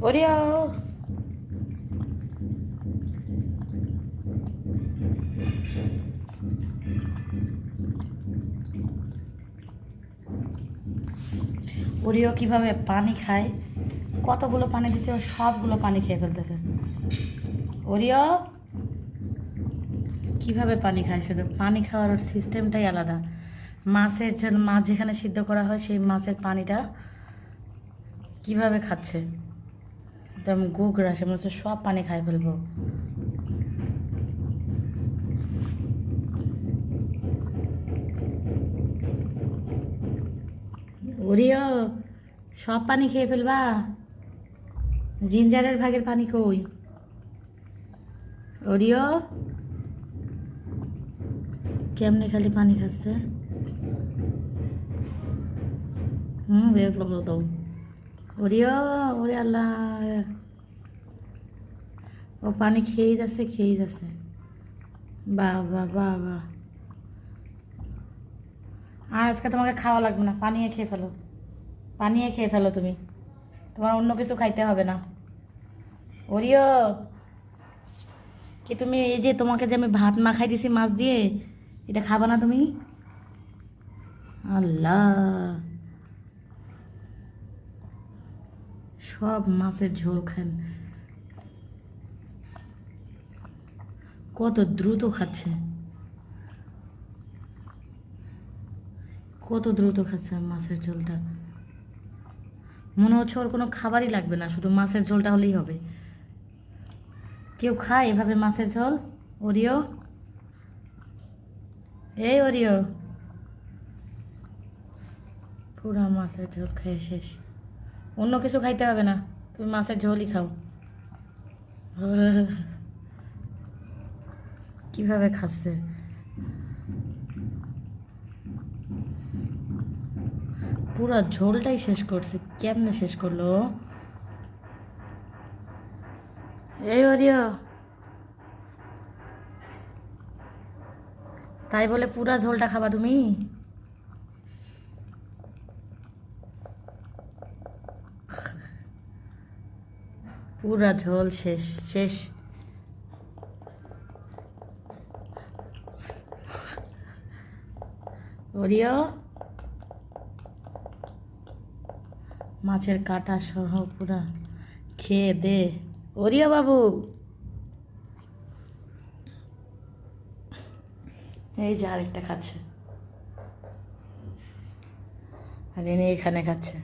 Oreo, Oreo কিভাবে পানি খায়, কতগুলো পানি দিছে ও সবগুলো পানি খেয়ে ফেলতেছে। ওরিও কিভাবে পানি খায়, শুধু পানি খাওয়ার সিস্টেমটাই আলাদা। মাছের জন্য মাছ যেখানে সিদ্ধ করা হয় সেই মাছের পানিটা কিভাবে খাচ্ছে, একদম গুগরা, সে মনে হচ্ছে সব পানি খাই ফেলবো। ওরিও সব পানি খেয়ে ফেলবা, জিঞ্জারের ভাগের পানি কই? ওরিও কেমনে খালি পানি খাচ্ছে? বের করবো তো। ওরিও, ওরে আল্লাহ, ও পানি খেয়েই যাচ্ছে, খেয়েই যাচ্ছে। বাহ বাহ বাহ বাহ। আর আজকে তোমাকে খাওয়া লাগবে না, পানিয়ে খেয়ে ফেলো, পানিয়ে খেয়ে ফেলো তুমি, তোমার অন্য কিছু খাইতে হবে না। ওরিও কি তুমি এই যে তোমাকে যে আমি ভাত মাখাই দিছি মাছ দিয়ে, এটা খাবা না তুমি? আল্লাহ, সব মাছের ঝোল খান, কত দ্রুত খাচ্ছে, কত দ্রুত খাচ্ছে মাছের ঝোলটা। মনে হচ্ছে ওর কোনো খাবারই লাগবে না, শুধু মাছের ঝোলটা হলেই হবে। কেউ খায় এভাবে মাছের ঝোল? ওরিও, এই ওরিও, পুরা মাছের ঝোল খেয়ে শেষ, অন্য কিছু খাইতে হবে না, তুমি মাছের ঝোলই খাও। কিভাবে খাচ্ছে, পুরা ঝোলটাই শেষ করছে, কেমনে শেষ করলো? এই ওরিও, তাই বলে পুরা ঝোলটা খাবা তুমি? পুরা ঝোল শেষ শেষ। ওরিও মাছের কাঁটা সহ পুরা খেয়ে দে। ওরিও বাবু, এই যে আরেকটা খাচ্ছে, আর এনে এখানে খাচ্ছে।